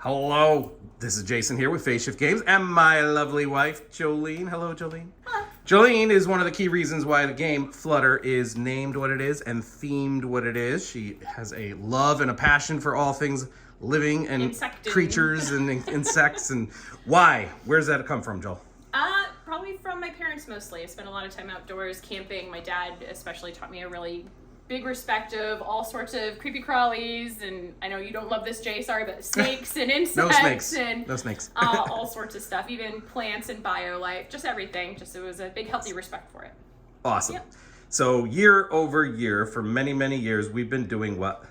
Hello, this is Jason here with Face Shift Games and my lovely wife, Jolene. Hello, Jolene. Hello. Jolene is one of the key reasons why the game Flutter is named what it is and themed what it is. She has a love and a passion for all things living and Insecting. creatures and insects. And why? Where's that come from, Joel? Probably from my parents mostly. I spent a lot of time outdoors camping. My dad especially taught me a really big respect of all sorts of creepy crawlies, and I know you don't love this, Jay, sorry, but snakes and insects. No snakes. And no snakes. all sorts of stuff, even plants and bio life, just everything. Just it was a big healthy respect for it. Awesome. Yep. So year over year, for many, many years, we've been doing what?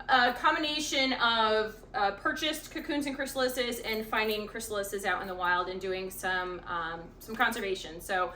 A combination of purchased cocoons and chrysalises and finding chrysalises out in the wild and doing some conservation. So,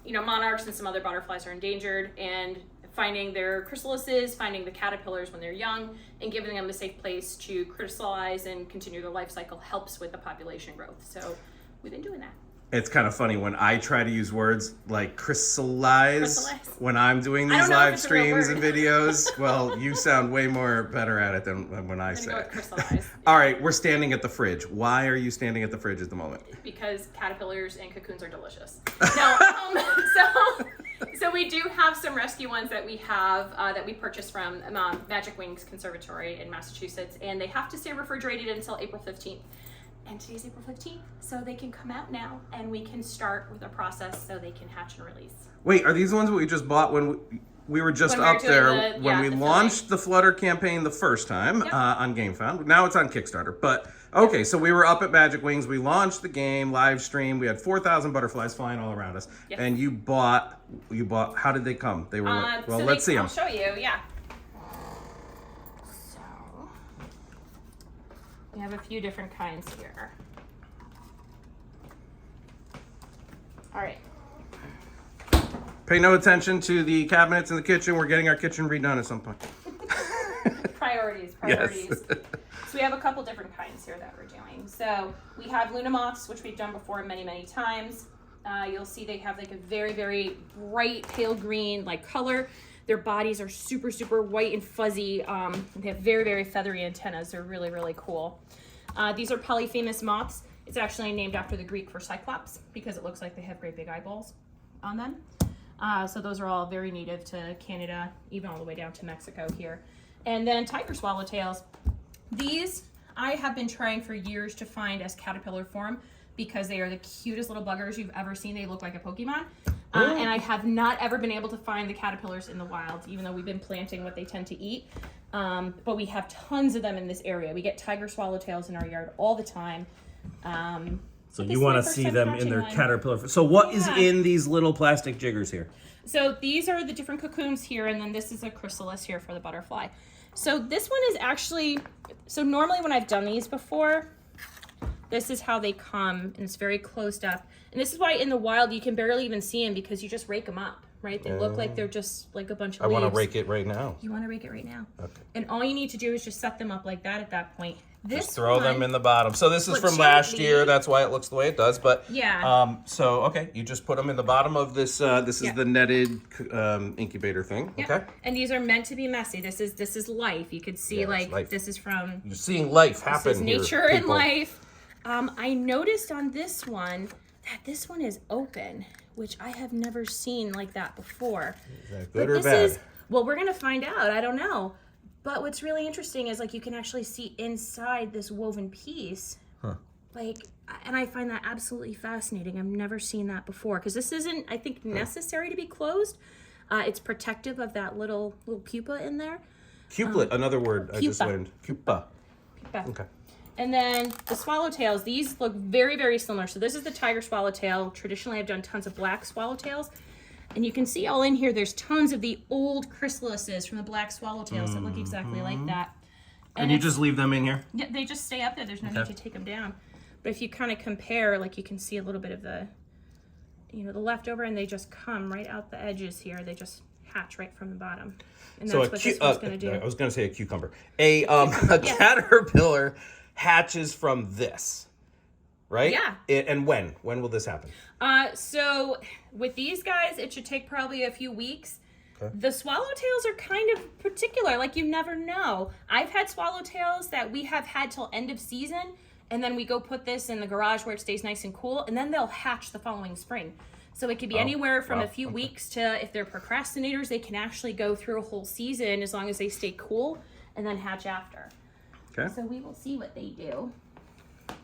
you know, monarchs and some other butterflies are endangered, and finding their chrysalises, finding the caterpillars when they're young, and giving them a safe place to crystallize and continue their life cycle helps with the population growth. So we've been doing that. It's kind of funny when I try to use words like crystallize when I'm doing these I don't know if live it's a real streams word. and videos. Well, you sound way more better at it than when I say Go it. with crystallize. All right, we're standing at the fridge. Why are you standing at the fridge at the moment? Because caterpillars and cocoons are delicious. No, so we do have some rescue ones that we have that we purchased from Magic Wings Conservatory in Massachusetts, and they have to stay refrigerated until April 15th. And today's April 15th, so they can come out now, and we can start with a process so they can hatch and release. Wait, are these the ones that we just bought when we were just When we were up doing there the- when yeah, we the launched the Flutter campaign the first time Yep. on GameFound? Now it's on Kickstarter. But okay, so we were up at Magic Wings. We launched the game, live stream. We had 4,000 butterflies flying all around us. Yes. And you bought. How did they come? They were well. So Let's see them. I'll show you. Yeah. So we have a few different kinds here. All right. Pay no attention to the cabinets in the kitchen. We're getting our kitchen redone at some point. Priorities. Yes. So we have a couple different kinds here that we're doing. So we have Luna moths, which we've done before many, many times. You'll see they have like a very, very bright pale green like color. Their bodies are super, super white and fuzzy. They have very, very feathery antennas. They're really, really cool. These are Polyphemus moths. It's actually named after the Greek for Cyclops because it looks like they have great big eyeballs on them. So those are all very native to Canada, even all the way down to Mexico here. And then tiger swallowtails. These I have been trying for years to find as caterpillar form because they are the cutest little buggers you've ever seen. They look like a Pokemon. And I have not ever been able to find the caterpillars in the wild, even though we've been planting what they tend to eat. But we have tons of them in this area. We get tiger swallowtails in our yard all the time. So this you is want my to first see time them in catching their one. caterpillar. So what is Yeah. in these little plastic jiggers here? So these are the different cocoons here, and then this is a chrysalis here for the butterfly. So this one is actually, so normally when I've done these before, this is how they come, and it's very closed up. And this is why in the wild you can barely even see them because you just rake them up, right? They look like they're just like a bunch of I leaves. want to rake it right now. You want to rake it right now. Okay. And all you need to do is just set them up like that at that point. This Just throw them one- in the bottom. So this is But from last gently. year. That's why it looks the way it does. But Yeah. So okay, you just put them in the bottom of this. This is Yeah. the netted incubator thing. Yeah. Okay. And these are meant to be messy. This is life. You could see Yeah, it's like life. this is from You're seeing life happen This is here, nature and people. life. I noticed on this one that this one is open, which I have never seen like that before. Is that good or this bad? is, well, we're gonna find out. I don't know. But what's really interesting is like you can actually see inside this woven piece. Huh. Like, and I find that absolutely fascinating. I've never seen that before because this isn't, I think, necessary to be closed. It's protective of that little pupa in there. Cuplet, another word I just pupa. learned. Pupa. Pupa. Okay. And then the swallowtails, these look very, very similar. So this is the tiger swallowtail. Traditionally, I've done tons of black swallowtails. And you can see all in here, there's tons of the old chrysalises from the black swallowtails that look exactly like that. And you it's- just leave them in here? Yeah, they just stay up there. There's no need Okay. to take them down. But if you kind of compare, like you can see a little bit of the, you know, the leftover, and they just come right out the edges here. They just hatch right from the bottom. And that's So what this one's going to do. I was going to say a cucumber. A caterpillar hatches from this, right? Yeah. And when? When will this happen? So with these guys, it should take probably a few weeks. Okay. The swallowtails are kind of particular. Like, you never know. I've had swallowtails that we have had till end of season, and then we go put this in the garage where it stays nice and cool, and then they'll hatch the following spring. So it could be anywhere from a few weeks to, if they're procrastinators, they can actually go through a whole season as long as they stay cool and then hatch after. Okay. So we will see what they do.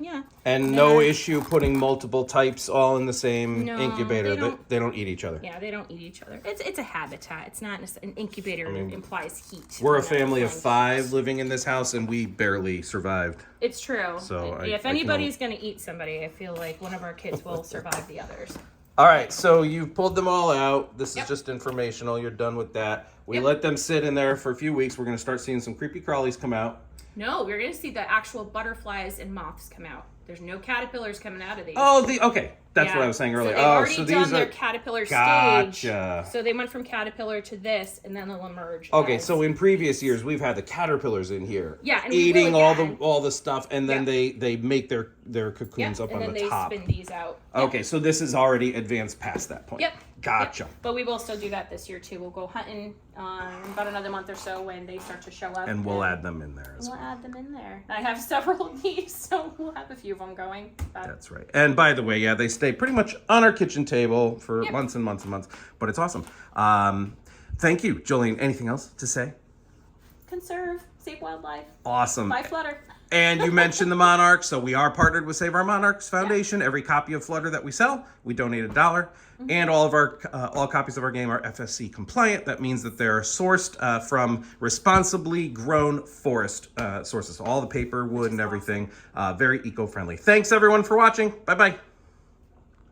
Yeah. And no issue putting multiple types all in the same No, incubator. they don't- They don't eat each other. Yeah, they don't eat each other. It's a habitat. It's not an incubator. Implies heat. We're a and family of everything. 5 living in this house, and we barely survived. It's true. So if I can anybody's going to eat somebody, I feel like one of our kids will survive the others. All right, so you've pulled them all out. This is Yep. just informational. You're done with that. We Yep. let them sit in there for a few weeks. We're going to start seeing some creepy crawlies come out. No, we're going to see the actual butterflies and moths come out. There's no caterpillars coming out of these. Oh, okay. That's Yeah. what I was saying earlier. So they've already so done these their are caterpillar Gotcha. stage. So they went from caterpillar to this, and then they'll emerge. Okay, as- so in previous years we've had the caterpillars in here, Yeah, and we eating will again. all the stuff, and then Yeah. they make their Yep, cocoons up and on then the they top. spin these out. Okay, so this is already advanced past that point. Yep. Gotcha. Yep. But we will still do that this year too. We'll go hunting in about another month or so when they start to show up. And we'll add them in there as We'll well. add them in there. I have several of these, so we'll have a few of them going. But That's right. And by the way, yeah, they stay pretty much on our kitchen table for Yep. months and months and months, but it's awesome. Thank you, Jolene. Anything else to say? conserve, save wildlife, Awesome. buy Flutter. And you mentioned the Monarchs, so we are partnered with Save Our Monarchs Foundation. Every copy of Flutter that we sell, we donate $1. And all of our all copies of our game are FSC compliant. That means that they're sourced from responsibly grown forest sources. So all the paper, wood, and everything, very eco-friendly. Thanks everyone for watching. Bye bye.